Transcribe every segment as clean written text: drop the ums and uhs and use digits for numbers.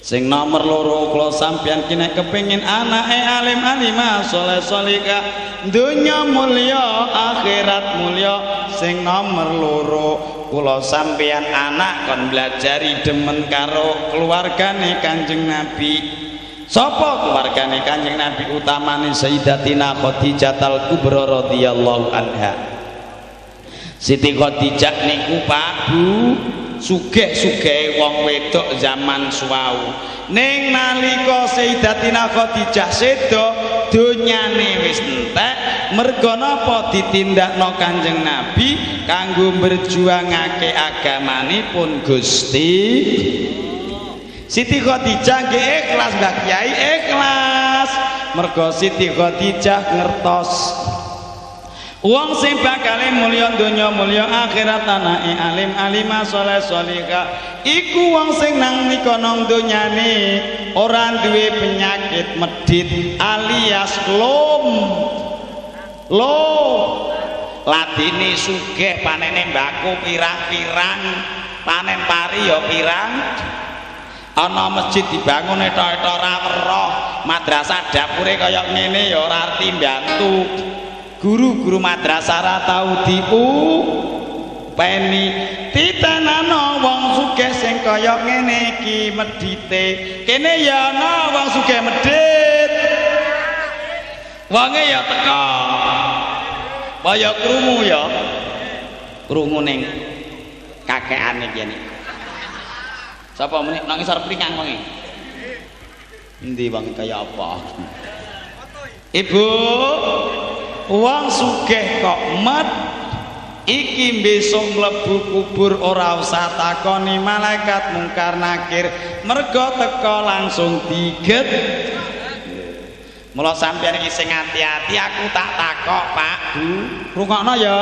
Sing nomor loro kula sampeyan ki nek kepengin anake alim alimah saleh salihah donya mulya akhirat mulya sing nomor loro kula sampeyan anak kon belajari demen karo keluargane Kanjeng Nabi. Sapa keluargane Kanjeng Nabi? Utamane Sayyidatina Khadijatul Kubra radhiyallahu anha. Siti Khadijah niku Pak Bu sugih-sugih wong wedok zaman suwau. Ning nalika Sayyidatina Khadijah sedo donyane wis entek, merga napa ditindakno Kanjeng Nabi kanggo berjuangake agamanipun Gusti. Siti Khadijah nggih ikhlas Mbah Kyai, ikhlas. Merga Siti Khadijah ngertos wong sing bakale mulya donya mulya akhirat anake alim alimah saleh salihah iku wong sing nang nika nang donyane ora duwe penyakit medit alias lom ladine sugih panene mbako pirang-pirang panen pari ya pirang ana masjid dibangun etok-etok ora weruh madrasah dapure kaya ngene ya ora arti mbantu. Guru-guru madrasah ra tau diupeni titanano wong sugih sing kaya ngene iki medite kene ya ana wong sugih medit wonge ya teka kaya krungu ya krungu ning kakekane kene sapa meneh nang isor pringang wengi endi wong kaya apa Ibu wong sugih kok met iki besok mlebu kubur ora usah takoni malaikat mungkar nakir merga teka langsung diget. Mula sampeyan iki sing ati-ati aku tak takok Pak Bu rungokno ya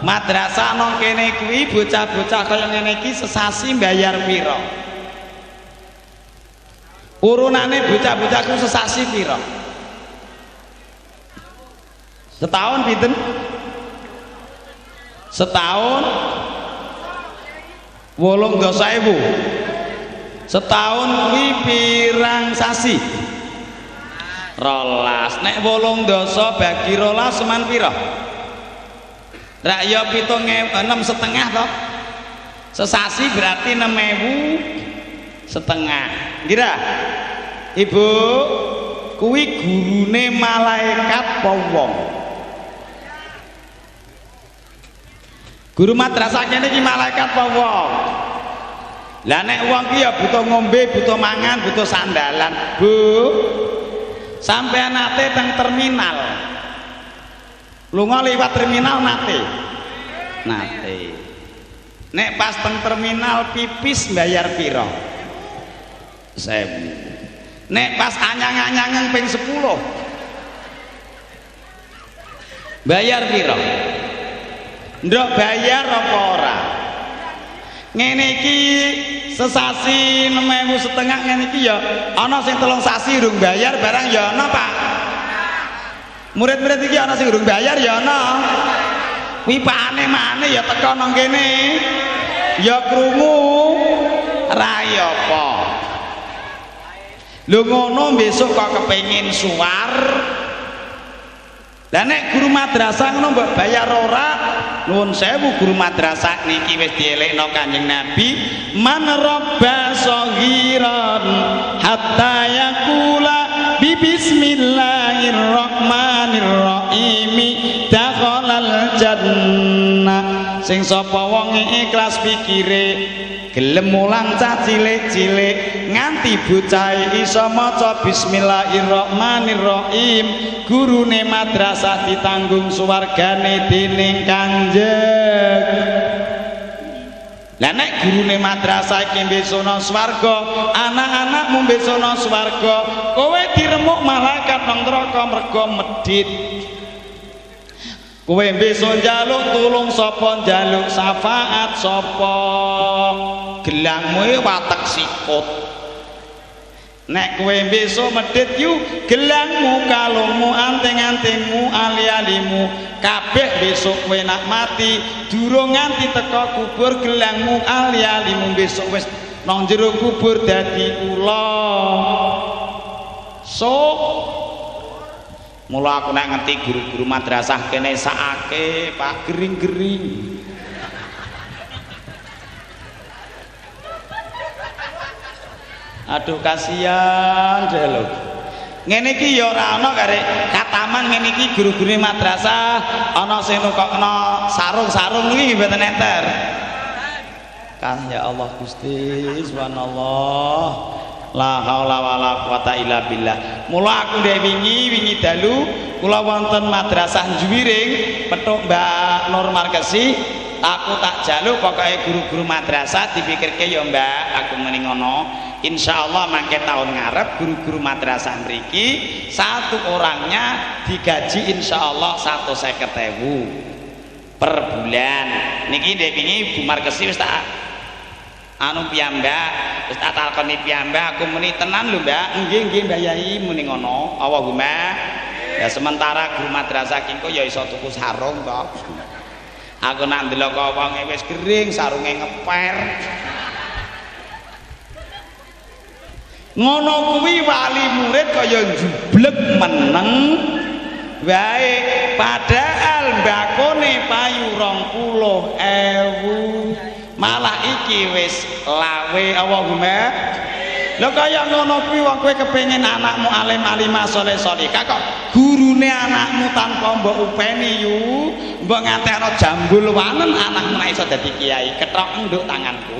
madrasah nang kene kuwi bocah-bocah kaya ngene iki sesasi mbayar pira urunane bocah-bocah ku sesasi pira setahun pinten? Setahun 8.000. Setahun kuwi pirang sasi? 12. Nek 8 bagi 12 seman pira? Rak ya 6,5 to. Sesasi berarti 6.500. Kira? Ibu, kuwi gurune malaikat apa wong? Guru madrasah kene iki malaikat apa wong? Lah nek wong ki ya butuh ngombe, butuh mangan, butuh sandalan. Bu, sampean nate teng terminal. Lunga liwat terminal nate. Nate. Nek pas teng terminal pipis bayar pira? 1.000. Nek pas anyang-anyangan ping 10 bayar pira? Ndok bayar apa ora? Ngene iki sesasi 6.500 ngene iki ya ana sing 3 sasi urung bayar barang ya ana Pak. Murid-murid iki ana sing urung bayar ya ana. Kuwi pakane mane ya teka nang kene. Ya krungu ra ya apa. Lho ngono besok kok kepengin suwar. Lah nek guru madrasah ngono mbok bayar ora? Nuwun sewu guru madrasah niki wis dielekno Kanjeng Nabi, man rabba saghiran hatta yaqula bi bismillahirrahmanirrahim dakhalal jannah. Sing sapa wong ikhlas pikire gelem mulang cah cilik-cilik nganti bocah iso maca bismillahirrahmanirrahim gurune madrasah ditanggung suwargane dening Kanjeng. Lah nek gurune madrasah iki mbesana swarga anak-anakmu mbesana swarga kowe diremuk malaikat nang neraka merga medhit. Kowe besok njaluk tulung sapa njaluk syafaat sapa gelangmu watek sikut nek kowe besok medhit yu gelangmu kalungmu anting-antingmu ali-alimu kabeh besok kowe nak mati durung nganti teka kubur gelangmu ali-alimu besok wis nang jero kubur dadi ula mula aku nek ngerti guru-guru madrasah kene sakake Pak gering-gering aduh kasihan deh lho ngene iki ya ora ana karek kataman ngene iki guru-guru madrasah ana sing nukokno sarung-sarung iki mboten enter kan ya Allah Gusti subhanallah la haula wala quwata illa billah mula aku ndek wingi dalu kula wonten madrasah Juwiring petuk Mbak Nur Markesi aku tak jaluk pokoknya guru-guru madrasah dipikirke ya Mbak aku mending ngono insyaallah mangke tahun ngarep guru-guru madrasah mriki satu orangnya digaji insyaallah 150.000 per bulan niki ndek wingi Bu Markesi wis tak anu piyambak wis tak takoni piyambak aku muni tenan lho Mbak nggih Mbak Yai muni ngono Allahumma ya sementara guru madrasah kingko ya iso tuku sarung kok aku nak ndelok wong wis kering sarunge ngeper ngono kuwi wali murid kaya jublek meneng wae padahal mbakone payu 20.000 malah iki wis lawe Allahumma lho kaya ngono kuwi wong kowe kepengin anakmu alim alimah saleh salihah kok gurune anakmu tanpa mbok upeni yu mbok nganti ana jambul wanen anakmu nek iso dadi kiai ketok nduk tanganku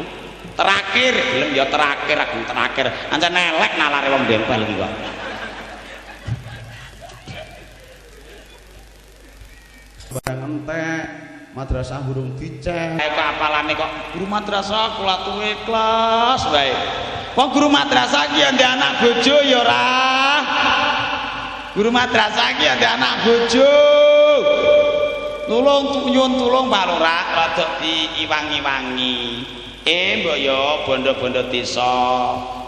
terakhir belum ya terakhir aku terakhir ancen elek nalare wong dempel iki kok barang entek madrasah burung dicek kok apalane kok guru madrasah kula tuwe kelas wae wong guru madrasah ki ndek anak bojo ya ora guru madrasah ki ndek anak bojo tulung nyuwun tulung Pak Lurah rada diiwangi-wangi mbok yo bondo-bondo desa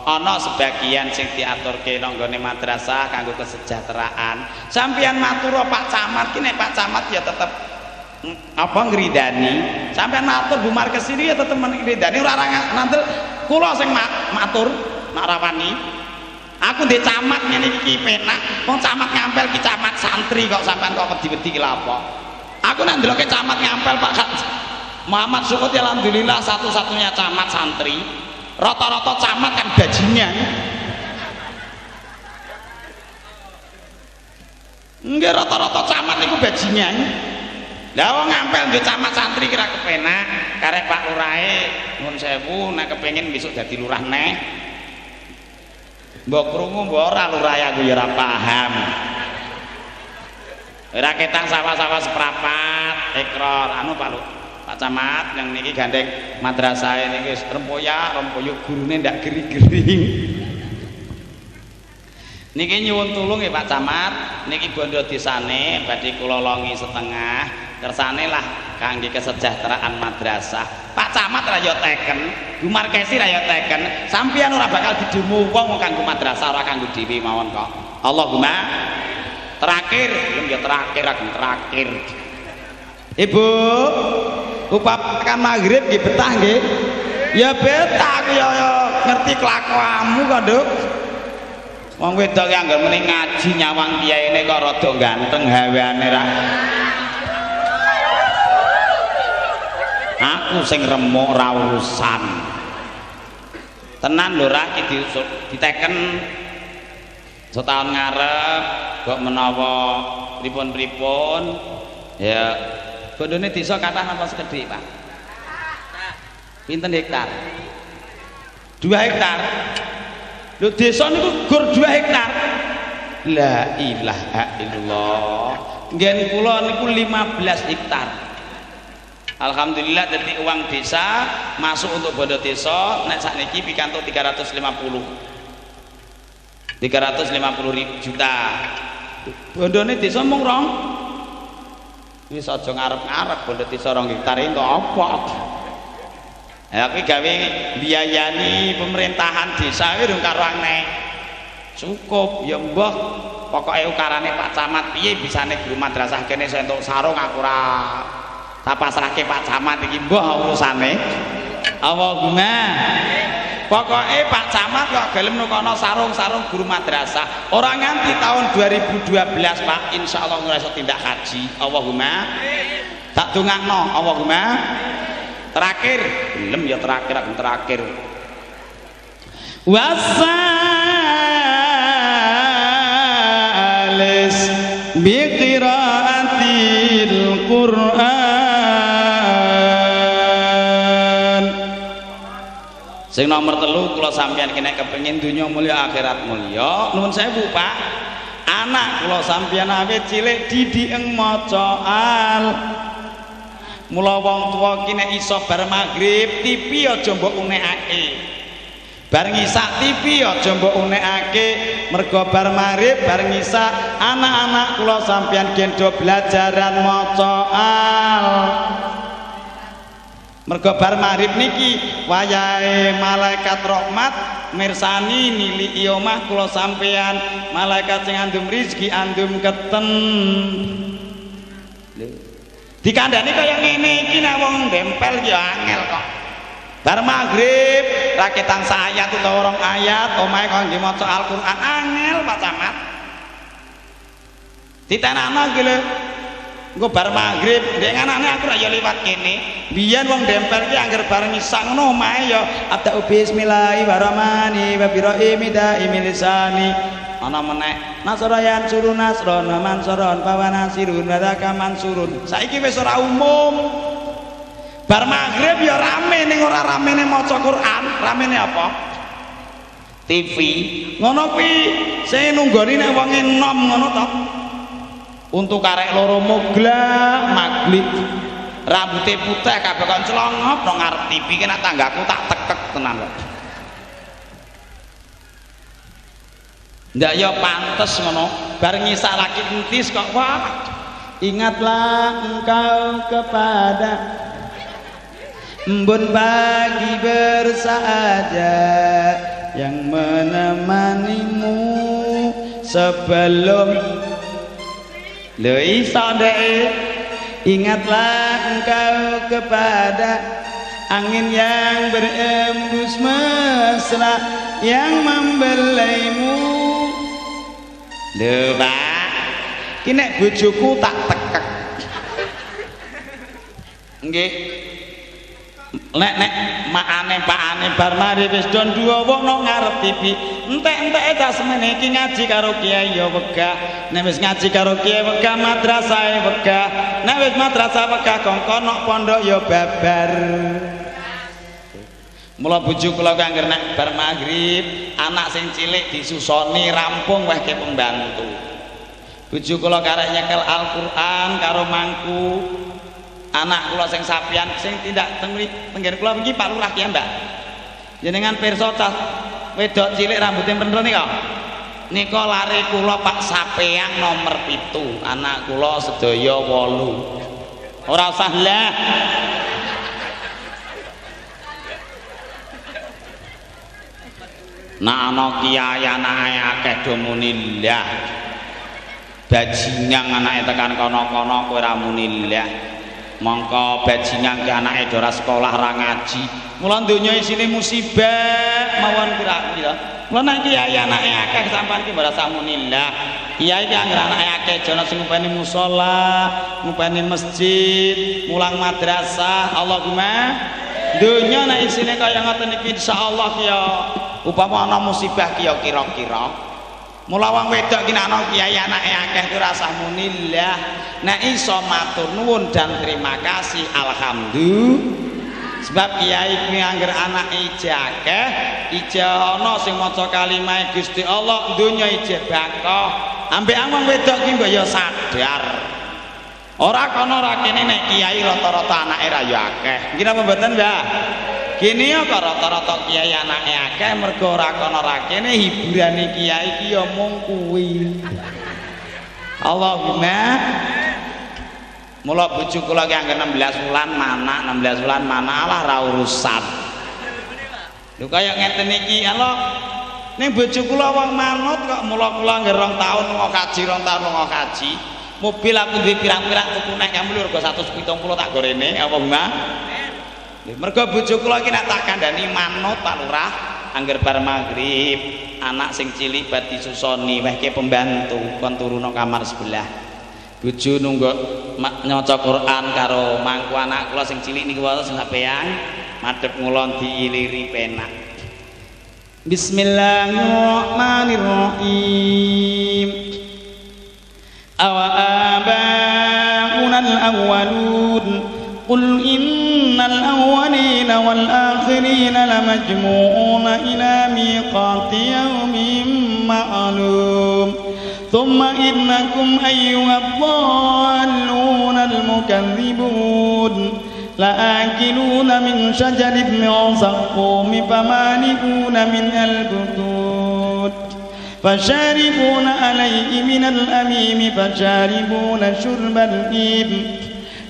ana sebagian sing diaturke nang nggone madrasah kanggo kesejahteraan sampeyan matur Pak Camat ki nek Pak Camat ya tetep apa ngridani sampeyan matur Bu Markesi ya tetep ngridani ora nantel kula sing matur nak rawani aku ndek camat ngene iki penak wong camat ngampel ki camat santri kok sampean kok wedi-wedi ki lha apa aku nek ndeloke camat ngampel Pak Muhammad Sukut alhamdulillah satu-satunya camat santri rata-rata camat kan bajingan enggak rata-rata camat itu bajingan lah wong ngampel nggih camat santri kira kepenak karek Pak Lurahe nuwun sewu nek kepengin besok dadi lurah neh mbok krungu mbok ora lurahe aku ya ora paham ora ketang sawah-sawah seprapat ikrar anu Pak Camat yang niki gandeng madrasah niki rempoyak gurune ndak geri-gering niki nyuwun tulung ya Pak Camat niki bondo desane badhe kula longi setengah kersane lah kangge kesejahteraan madrasah Pak Camat ra yo teken Bu Markesi ra yo teken sampeyan ora bakal didumu wong kanggo madrasah ora kanggo dhewe mawon kok Allahumma terakhir belum ya terakhir Ibu upakan maghrib nggih betah nggih ya betah aku ya ngerti kelakuanmu kok Nduk wong wedok ki anggere muni ngaji nyawang kiyaine kok rada ganteng hawane ra aku sing remuk ra urusan tenan lho ra iki diteken setahun ngarep kok menawa pripun-pripun ya bondone desa kathah napa sekedhik Pak pinten hektar 2 hektar lho desa niku gur 2 hektar la ilaha illallah nggen kula niku 15 hektar alhamdulillah dadi uang desa masuk untuk bondo desa nek sakniki pikantuk 350 juta bondone desa mung rong wis aja ngarep-ngarep bondo desa 2 hektar entuk apa ya kuwi gawe biayani pemerintahan desa kuwi durung karo aneh cukup ya mbah pokoknya ukarane Pak Camat piye bisane guru madrasah kene entuk sarung aku ora tak pasrahke Pak Camat iki mbah urusane Allahumma pokoknya Pak Camat kok gelem nukono sarung-sarung guru madrasah orang nganti tahun 2012 Pak insyaallah ora iso tindak haji Allahumma tak dongakno Allahumma terakhir gelem ya terakhir wasalis biqiraatil Qur'an sing nomor 3 kula sampeyan kena kepengin dunya mulya akhirat mulya nuwun sewu Pak anak kula sampeyan awit cilik didieng maca al mula wong tuwa ki nek iso bar magrib TV aja mbok unekake bar ngisak TV aja mbok unekake mergo bar magrib bar ngisak anak-anak kula sampeyan gendho belajaran maca al mergo bar magrib niki wayahe malaikat rahmat mirsani nili omah kula sampeyan malaikat sing andum rezeki andum keten dikandani kaya ngene iki nek wong dempel ya angel kok bar magrib raketan sayat utawa 2 ayat omahe kangge maca Al-Qur'an angel Pak Camat ditenakno iki lho engko bar magrib ndek anane aku ra ya liwat kene biyen wong dempel ki angger bar ngisak ngono omahe ya ada bismillahirrahmanirrahim wa birahim daimil lisani ana meneh nasrayan surun nasrona mansoron pawanasirun wadaka mansurun saiki wis ora umum bar magrib ya rame ning ora ramene maca Quran ramene apa TV ngono kuwi sing nunggoni nek wong enom ngono to untuk karek loro moglak maglit rambute putih kabeh kon celongop nang ngarep TV ki nek tanggaku tak tekek tenan lho ndak ya pantes ngono bar ngisak lagi entis kok wah ingatlah engkau kepada embun pagi bersahaja yang menemanimu sebelum lho iso ndek ingatlah engkau kepada angin yang berembus mesra yang membelaimu lho Pak ki nek bojoku tak tekek nggih nek makane pakane bar mari wis don duwono ngarep TV entek-enteke ta semene iki ngaji karo kiai ya wegah nek wis ngaji karo kiai wegah madrasah wegah nek wis madrasah wegah kongkon pondok ya babar mula bojo kula kangger nek bar magrib anak sing cilik disusoni rampung wehke pembantu bojo kula karek nyekel Al-Qur'an karo mangku anak kula sing sapian sing tindak tenggen kula iki Pak Lurah ki Mbak jenengan pirsa cah wedok cilik rambutnya penren nika lare kula Pak Sapeang nomor 7 anak kula sedaya 8 ora usah lah nak ana kiai anake akeh do muni lah bajingan anake tekan kono-kono kowe ra muni lah mongko bajingan ki anake ora sekolah ra ngaji mula donya isine musibah mawon kira-kira mula nek kiai anake akeh sampean ki ora sak muni lah kiai ki anggere anake akeh jono sing ngupeni musala ngupeni masjid mulang madrasah Allahumma donya nek isine kaya ngoten iki insyaallah ya upama ana musibah ki ya kira-kira mula wong wedok ki ana kiai anake akeh ora usah muni lah nek iso matur nuwun dan terima kasih alhamdulillah sebab kiai kuwi angger anake ije akeh ije ana sing maca kalimah Gusti Allah donya ije bakoh ambek wong wedok ki mbok ya sadar ora kono ora kene nek kiai rata-rata anake ra ya akeh nggih napa mboten Mbah kene ya rata-rata kiai anake akeh mergo ora kono ora kene hiburane kiai iki ya mung kuwi Allahumma mula bojo kula ki anggen 16 wulan mana alah ra urusan lho kaya ngeten iki Allah Ning bojo kula wong manut kok mula kula nggih 2 tahun lunga kaji, 2 tahun lunga kaji. Mobil aku duwe pirang-pirang tuku nek kamu lho 170 tak gorene apa Mbah? Mergo bojo kula iki nek tak kandhani manut Pak Lurah angger bar magrib anak sing cilik badi susoni wehke pembantu kon turu nang kamar sebelah. Bojo nunggu nyaca Quran karo mangku anak kula sing cilik niku wae sing sampean madhep ngulon diiliri penak. Bismillahirrahmanirrahim. Awa abaunal awwalun qul innal awwalina wal akhirina lamajmu'una ila miqati yawmin ma'lum thumma innakum ayyuhad dhallunal mukaththibun la'akiluna min syajarin min zaqqum famali'una minhal butun fasharibuna alayhi minal amim fasharibuna syurbal him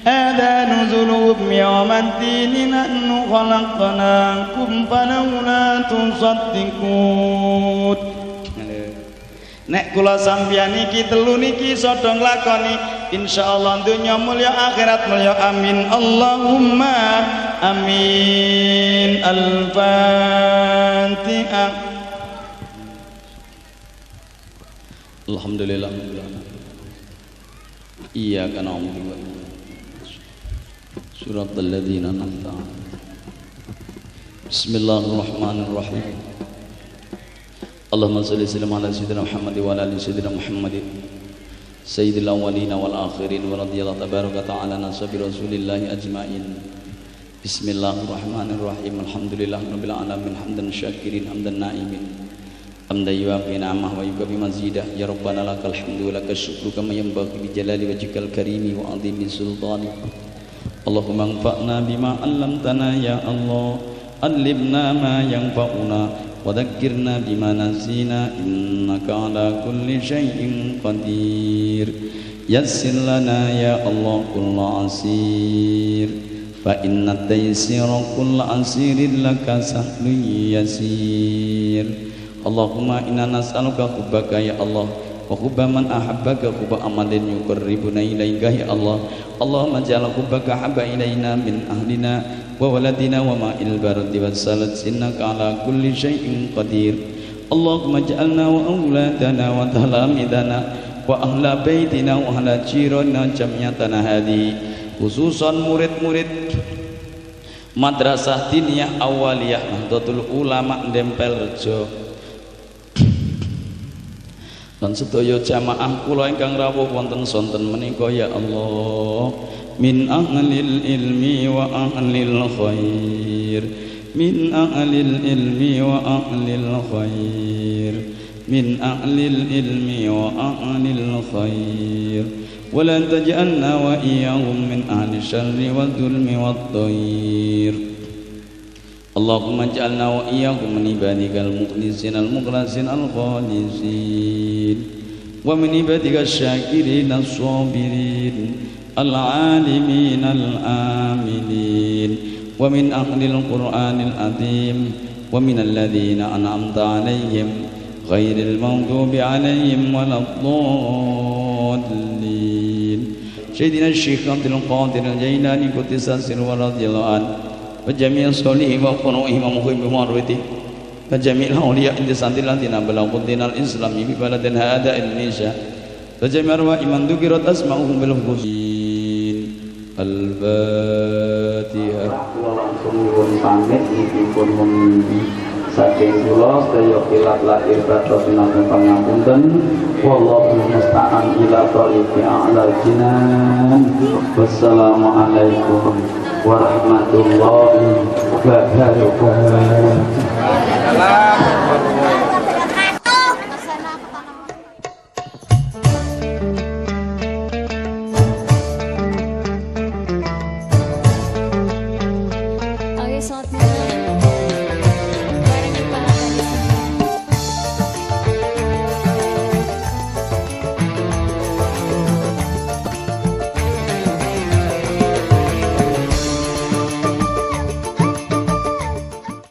hadha nuzuluhum yawmad din nahnu khalaqnakum falawla tusaddiqun. Nek kula sampeyan iki telu niki sadha nglakoni insyaallah dunya mulya akhirat mulya amin Allahumma amin. Al-Fatihah. Alhamdulillah. Iyyaka na'budu wa iyyaka nasta'in. Shiratal ladzina an'amta 'alaihim. Bismillahirrahmanirrahim. Allahumma shalli ala sayyidina Muhammad wa ala ali sayyidina Muhammad sayyidil awwalin wal akhirin wa radhiyallahu tabaraka ta'ala nasabi rasulillahi ajmain. Bismillahirrahmanirrahim. Alhamdulillahirabbil alamin hamdan syakirin hamdan na'imin hamdan yuwafi ni'amah wa yukafi mazidah ya rabbana lakal hamdu wa lakas syukru kama yanbaghi li jalali wajhikal karimi wa 'azimi sultanik. Allahumma anfa'na bima 'allamtana ya Allah, 'allimna ma yanfa'una وذكرنا بما نسينا إنك على كل شيء قدير يسر لنا يا الله كل عسير فإن التيسير كل عسير لك سهل يسير اللهم إنا نسألك حبك يا الله وحب من أحبك حب عمل يقربنا إليك يا الله اللهم اجعل حبك حب إلينا من أهلنا وولدنا وماء البرد والسلد إنك على كل شيء قدير اللهم اجعلنا وأولادنا وتلاميذنا وأهل بيتنا وأهل جيراننا جميعنا هذه خصوصا murid-murid Madrasah Diniyah Awaliyah Nahdlatul Ulama Dempel Rejo lan sedaya jamaah kula ingkang rawuh wonten sonten menika ya Allah min ahlil ilmi wa ahlil khair min ahlil ilmi wa ahlil khair min ahlil ilmi wa ahlil khair wa la taj'alna wa iyyahum min ahli syarri wal dhulmi wad dhair. Allahumma ij'alna wa iyyahum min ibadikal mukhlisin al mukhlasin al khalisin wa min ibadikal syakirin as sabirin al alimin al amilin wa min ahlil qur'anil azim wa min alladhina an'amta alaihim ghairil maghdubi alaihim waladdallin. Sayyidina Syekh Abdul Qadir Al-Jailani Qudisa sirruhu radhiyallahu anhu وجميع صالحين وقنوهم ومخيم بمعروته وجميع الأولياء عند سنتنا بلغوا الدين الإسلامي في بلد هذا النساء وجميع أرواح من ذكرت أسماؤهم بالحسين. Al-Fatihah. Langsung nyuwun pamit dipun memimpin saking kula sedaya kilat lahir batin namung pangapunten wallahu musta'an ila thariqi a'lal jinan. Wassalamualaikum warahmatullahi wabarakatuh.